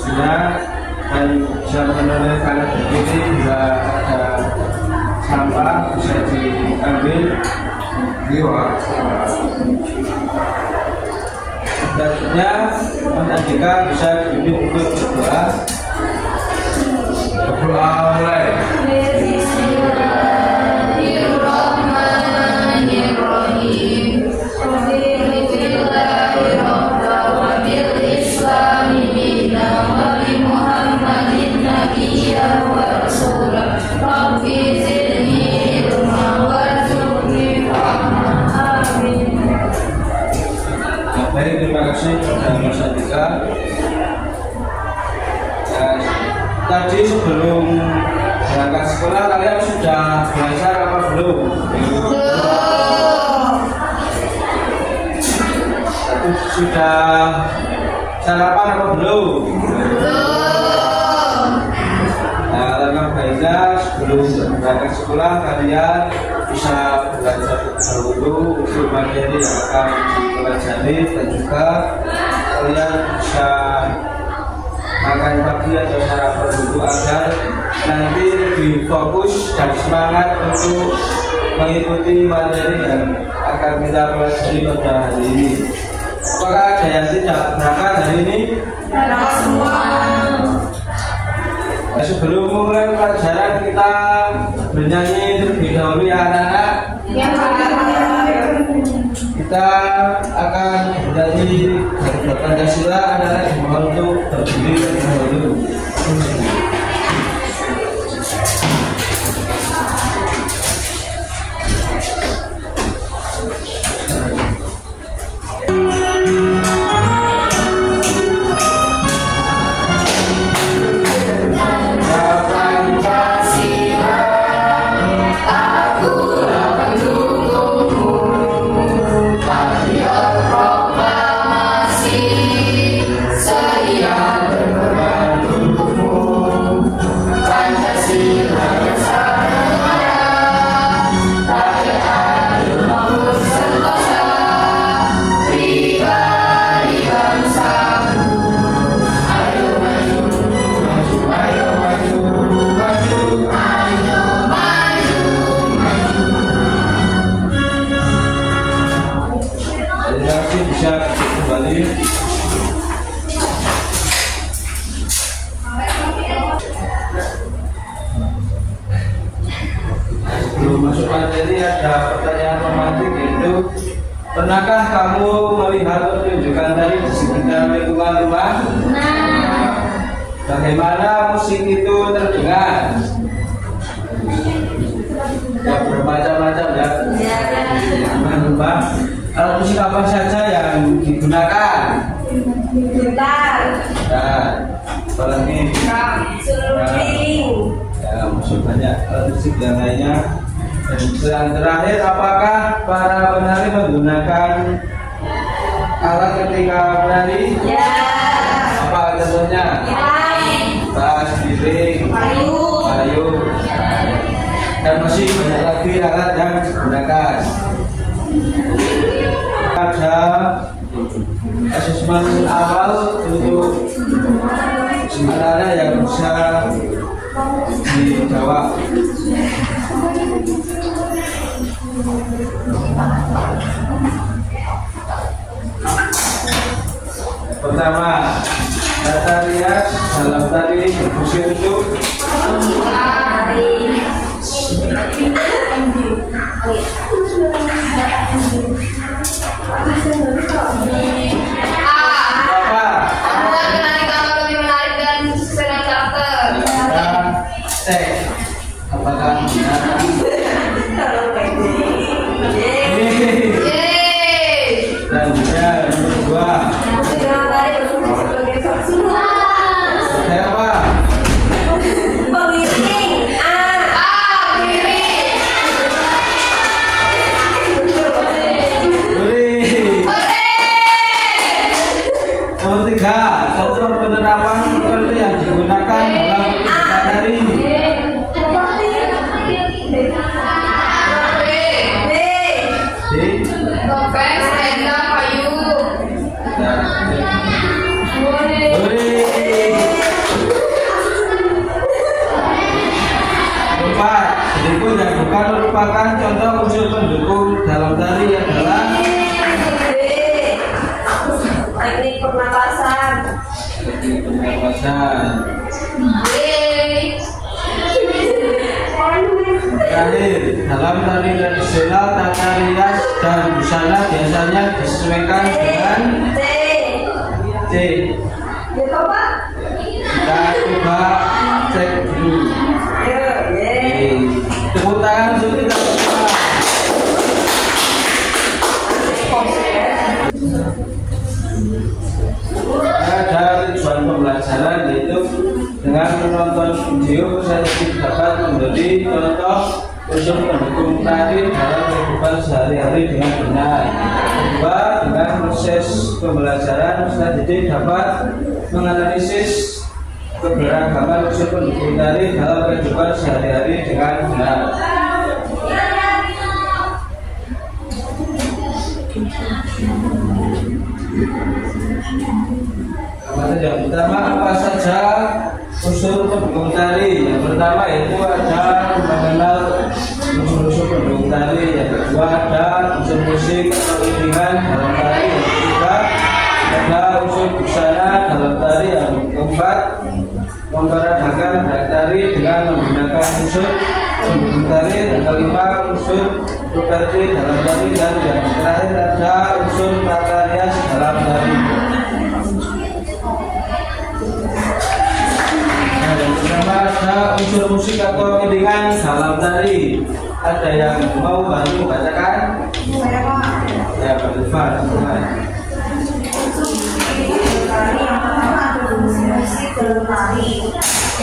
bajunya dan bisa memenuhi kanan berdiri. Bila ada sampah bisa diambil. Selanjutnya menantikan bisa dibimbing untuk berdoa. Berdoa mulai. Baik, terima kasih kepada Mas Andika. Tadi sebelum berangkat sekolah kalian sudah belajar apa belum? Sudah sarapan apa belum? Nah, karena baiknya sebelum berangkat sekolah kalian bisa belajar dahulu untuk materi yang akan dipelajari dan juga kalian bisa makan pagi atau sarapan dulu agar nanti lebih fokus dan semangat untuk mengikuti materi yang akan kita pelajari pada hari ini. Apakah ada yang tidak berangkat hari ini? Berangkat semua. Nah, sebelum mulai pelajaran kita bernyanyi terlebih dahulu ya anak-anak. Kita akan bernyanyi dari Pancasila. Anak-anak dimohon untuk berdiri terlebih dahulu. Bisa kembali. Sebelum masuk materi ada pertanyaan romantik, yaitu pernahkah kamu melihat pertunjukan tadi di sekitar lingkungan rumah? Bagaimana musik itu terdengar? Ya, bermacam-macam ya. Alat musik apa saja yang digunakan? Gitar. Apalagi? Ya, musik banyak alat musik yang lainnya. Dan yang terakhir, apakah para penari menggunakan alat ketika menari? Ya. Apa contohnya? Bass, giring, payung, dan masih banyak lagi alat yang digunakan. Ada asesmen awal untuk sebenarnya yang bisa dijawab. Pertama, data lihat dalam tadi berfungsi untuk apakah dan juga yang kedua apa? Pengiring. Nah, terakhir, dalam tari tradisional tata rias dan busana biasanya disesuaikan dengan C. Kita coba cek dulu. Tepuk tangan untuk kita. Ada tujuan pembelajaran yaitu dengan menonton video saya dapat menjadi contoh untuk mendukung tari dalam kehidupan sehari-hari dengan benar. Kedua, dengan proses pembelajaran saya dapat menganalisis keberagaman unsur pendukung tari dalam kehidupan sehari-hari dengan benar. Yang pertama, apa saja unsur pendukung tari? Yang pertama yaitu ada mengenal unsur-unsur pendukung tari. Yang kedua ada unsur musik atau iringan dalam tari. Yang ketiga ada unsur busana dalam tari. Yang keempat memperagakan tari dengan menggunakan unsur pendukung tari. Yang kelima unsur properti dalam tari. Dan yang terakhir ada unsur tata rias dalam tari. Yang pertama ada unsur musik atau iringan dalam tari. Ada yang mau bantu bacakan? Ya, Pak Irfan. Yang pertama ada musik dalam tari,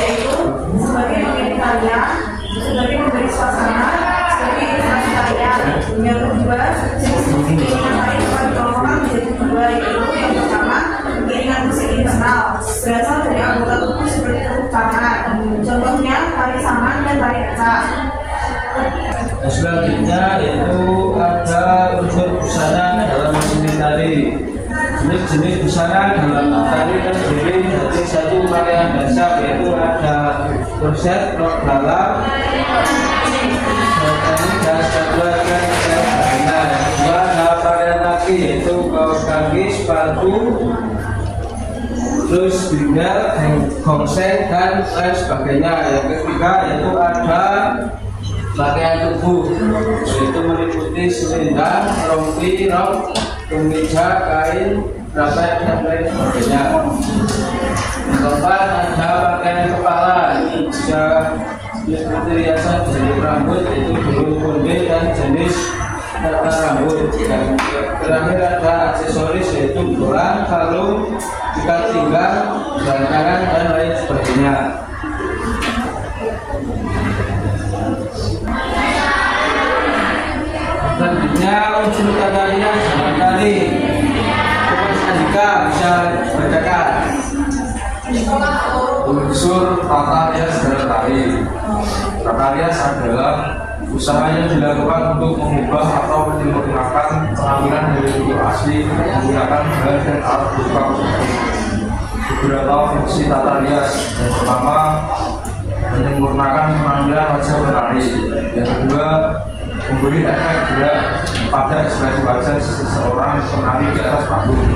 yaitu sebagai pemilik tarian, sebagai pemberi suasana, sebagai ilustrasi tarian. Yang kedua, jenis musik iringan tari dapat dikelompokkan menjadi dua, yaitu yang pertama iringan musik internal, berasal dari anggota tubuh seperti tepuk tangan. Contohnya tari saman dan tari kecak. Selanjutnya yaitu ada unsur busana dalam seni tari. Jenis-jenis busana dalam tari terdiri dari satu pakaian dasar yaitu ada korset, rok dalam, dan kedua dan kedua ada pakaian kaki yaitu kaos kaki, sepatu, terus bingel, gongseng dan lain sebagainya. Yang ketiga yaitu ada pakaian tubuh yaitu meliputi selendang, rompi, rok, kemeja, kain, rapet dan lain sebagainya. Yang keempat ada pakaian kepala bisa meliputi riasan jenis rambut yaitu bulu konde dan jenis tata rambut. Yang terakhir ada aksesoris yaitu gelang, kalung, ikat pinggang, gantangan dan lain sebagainya. Selanjutnya unsur tata rias dalam tari. Mas Andika bisa bacakan. Unsur tata rias dalam tari. Tata rias adalah usaha yang dilakukan untuk mengubah atau menyempurnakan penampilan dari bentuk asli menggunakan bahan dan alat berupa kosmetik. Beberapa fungsi tata rias. Yang pertama, menyempurnakan penampilan wajah penari. Yang kedua, memberi efek gerak pada ekspresi wajah seseorang penari di atas panggung.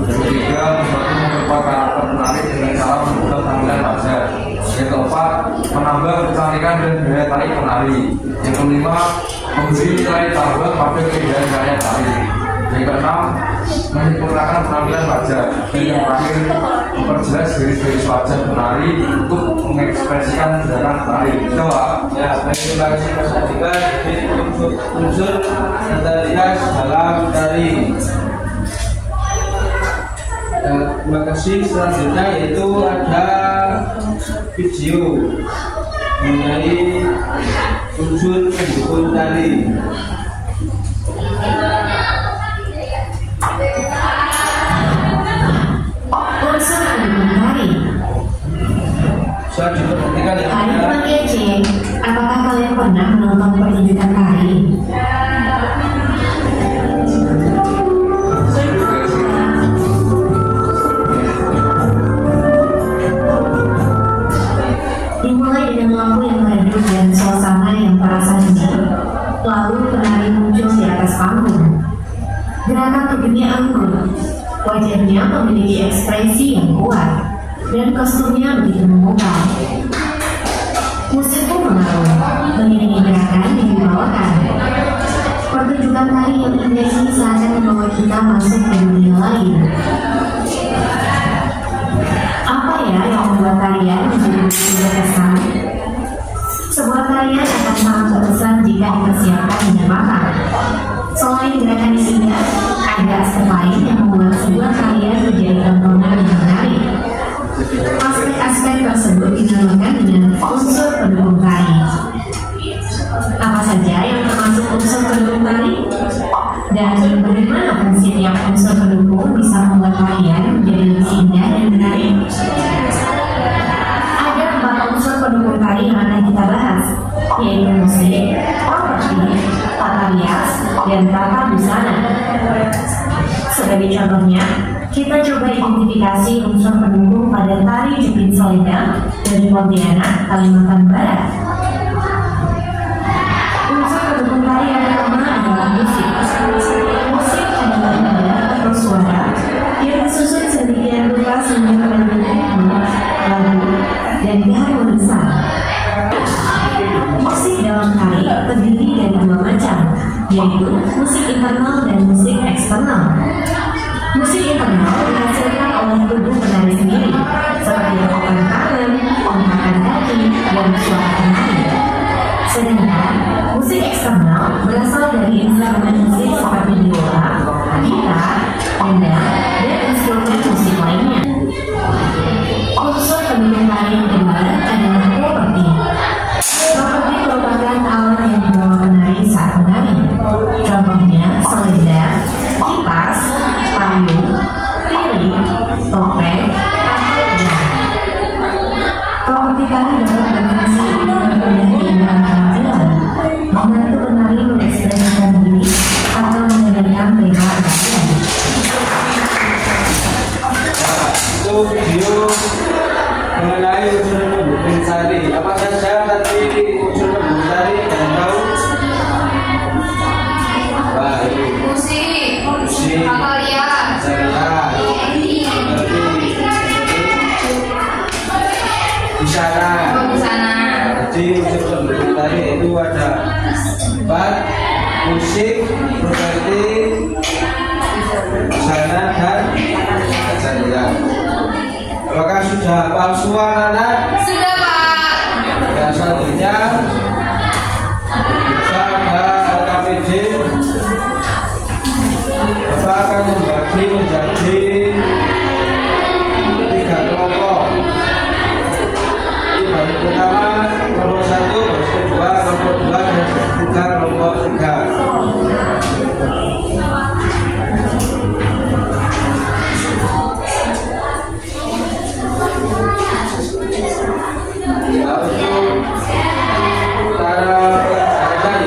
Yang ketiga, memperkuat karakter penari dengan cara membuat tampilan wajah. Yang keempat, menambah kecantikan dan daya tarik penari. Yang kelima, memberi nilai tambah pada keindahan karya tari. Yang keenam, menyempurnakan penampilan wajah. Dan yang terakhir, memperjelas garis-garis wajah penari untuk mengekspresikan gerakan penari. Coba. Ya, baik, terima kasih Mas Andika. Jadi unsur tata rias dalam tari. Terima kasih. Selanjutnya yaitu ada video mengenai unsur pendukung tari. Unsur pendukung tari. Soal diperhatikan ya. Hai teman kece, apakah kalian pernah menonton pertunjukan tari? Dimulai dengan lampu yang meredup dan suasana yang terasa sejuk. Lalu penari muncul di atas panggung. Gerakan tubuhnya anggun, wajahnya memiliki ekspresi yang kuat. dan kostumnya begitu memukau. Musik pun mengaruh, mengiringi gerakan yang dibawakan. Pertunjukan tari yang indah ini seakan membawa kita masuk ke dunia lain. Apa ya yang membuat tarian menjadi begitu berkesan? Sebuah tarian akan sangat berkesan jika dipersiapkan dengan matang. Selain gerakan yang indah, ada aspek lain yang membuat sebuah tarian menjadi tontonan yang menarik. Aspek-aspek tersebut dinamakan dengan unsur pendukung tari. Apa saja yang termasuk unsur pendukung tari? Dan bagaimana fungsi tiap unsur pendukung bisa membuat tarian menjadi lebih indah dan menarik? Ada 4 unsur pendukung tari yang akan kita bahas, yaitu musik, properti, tata rias, dan tata busana. Sebagai contohnya, kita coba identifikasi unsur pendukung pada tari Jepit Selendang dari Pontianak, Kalimantan Barat. Unsur pendukung tari yang pertama adalah musik. Musik adalah nada atau suara yang disusun sedemikian rupa sehingga membentuk ritme, lagu, dan keharmonisan. Musik dalam tari terdiri dari 2 macam, yaitu musik internal dan musik eksternal. Musik internal dihasilkan oleh tubuh penari sendiri, seperti hentakan tangan, hentakan kaki, dan suara penari. Sedangkan musik eksternal berasal dari instrumen musik seperti biola, gitar, kendang, dan instrumen musik lainnya. Unsur pendukung tari yang kedua adalah properti. Properti merupakan alat yang dibawa penari saat menari. Contohnya selendang, kipas, payung, piring, topeng, atau jam. Properti tari dapat berfungsi untuk mempermudah keindahan penampilan, membantu penari mengekspresikan diri, atau mengendalikan perihal tarian. Itu video mengenai unsur pendukung tari. Apa saja tadi unsur pendukung tari yang tahu? Baik. Musik, tata rias, busana. Jadi unsur pendukung tari itu ada 4: musik, properti, busana, dan tata rias. Apakah sudah hafal semua anak? Sudah, Pak. Dan selanjutnya kita ada LKPD. Bapak akan membagi menjadi 3 kelompok. Ini baris pertama, kelompok 1, baris kedua, kelompok 2, dan ketiga kelompok 3.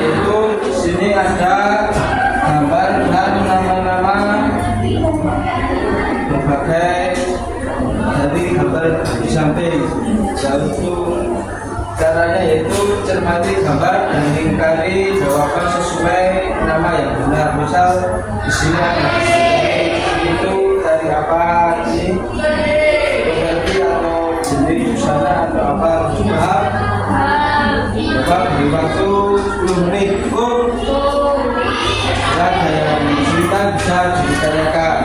Yaitu di sini ada gambar dan nama-nama berbagai dari gambar di samping. Yaitu caranya yaitu cermati gambar dan ingkari jawaban sesuai nama yang benar. Misal di sini ada itu dari apa ini? Properti atau jenis busana atau apa? Bapak beri waktu 10 menit. Dan yang cerita bisa ditanyakan.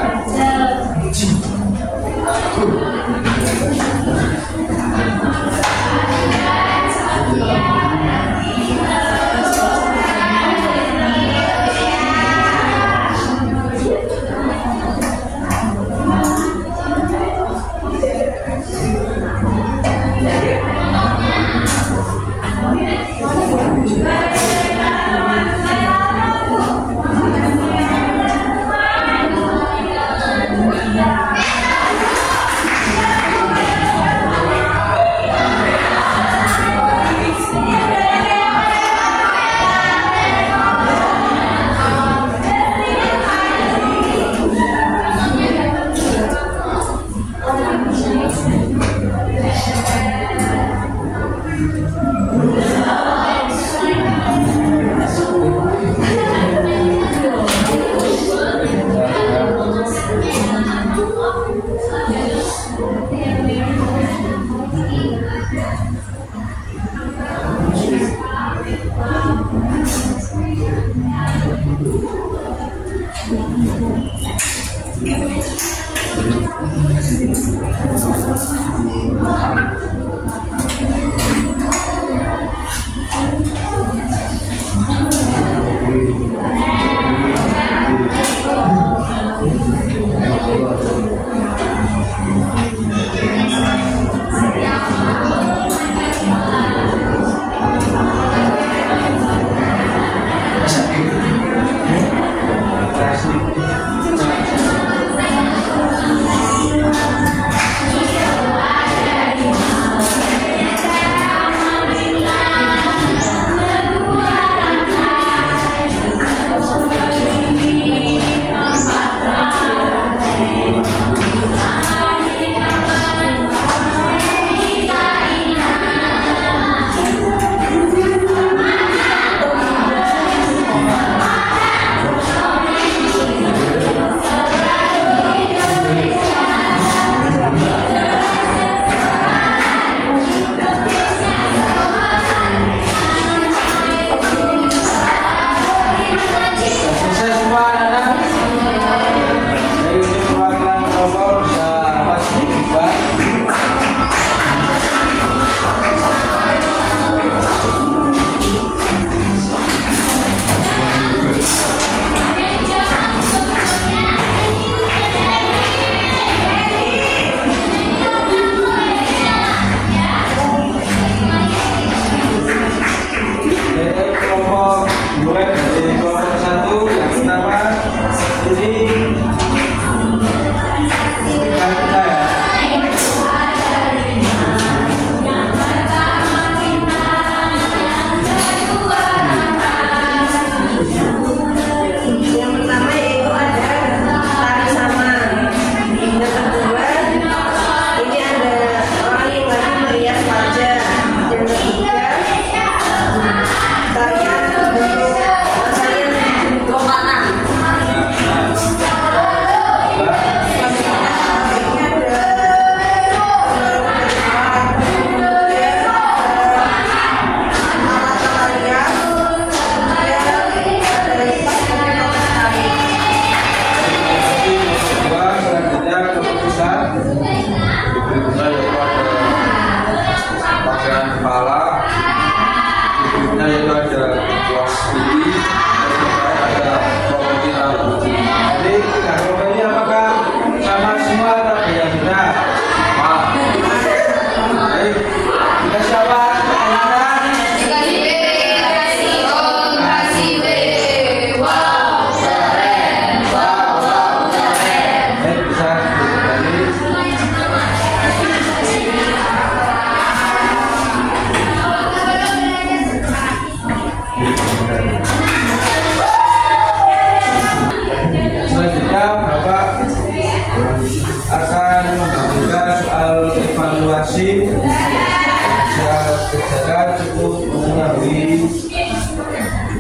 bisa berjalan cukup mengetahui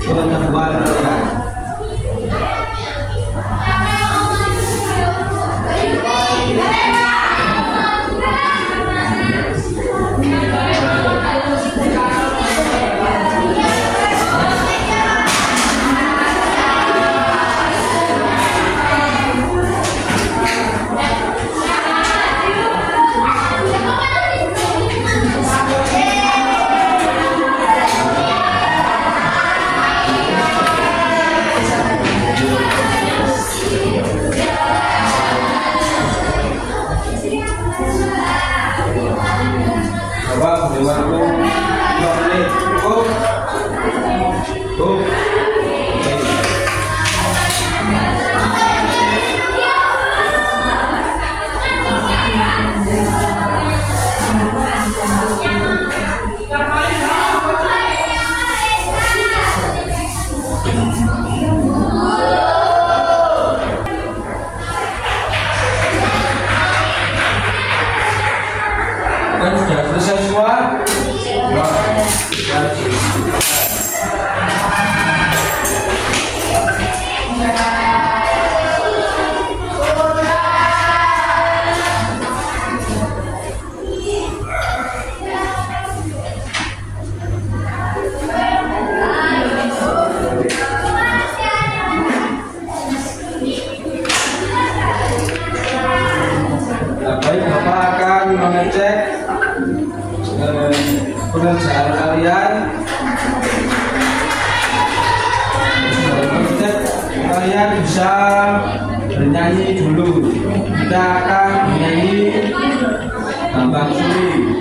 pengetahuan kalian. Bapak beri waktu 2 menit cukup. Dan sudah selesai semua. Baik, Bapak akan mengecek pekerjaan kalian. Kalian bisa bernyanyi dulu. Kita akan bernyanyi Bambang Suri.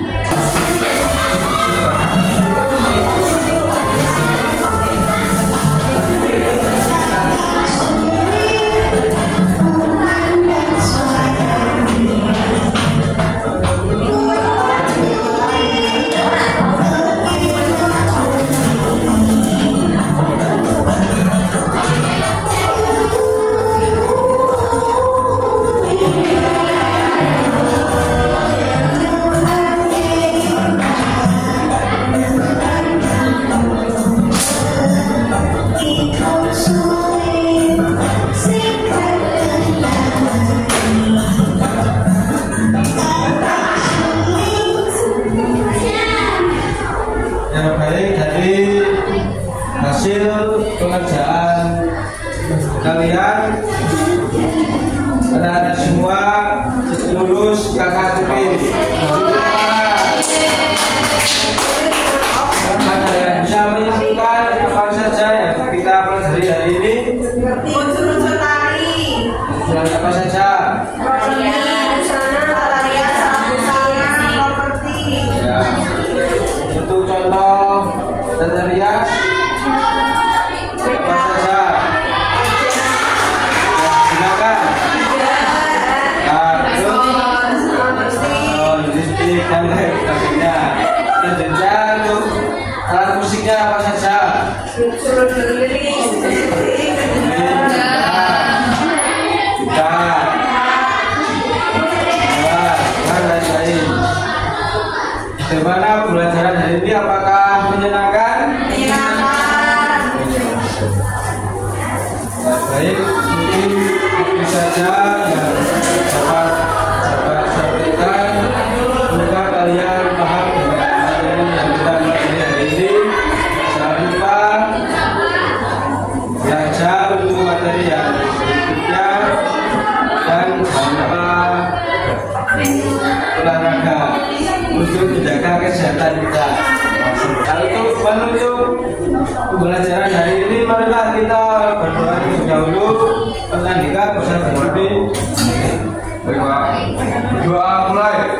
Yang baik dari hasil pengerjaan kalian, anak-anak semua lulus KKP. Kalian bisa menyimpulkan apa saja yang kita pelajari hari ini? Unsur-unsur tari. Apa saja? Ya. Untuk contoh tarian apa saja? Silakan. Listrik dan lain sebagainya. Selanjutnya untuk alat musiknya apa saja? Bagaimana pembelajaran hari ini? Apakah menyenangkan? Menyenangkan. Baik, mungkin itu saja yang dapat sampaikan. Semoga kalian paham dengan materi yang kita pelajari hari ini. Jangan lupa belajar untuk materi yang berikutnya dan jangan lupa olahraga untuk menjaga kesehatan kita. Untuk menutup pembelajaran hari ini, marilah kita berdoa terlebih dahulu. Pertandingan bisa dimulai. Baik Pak, doa mulai.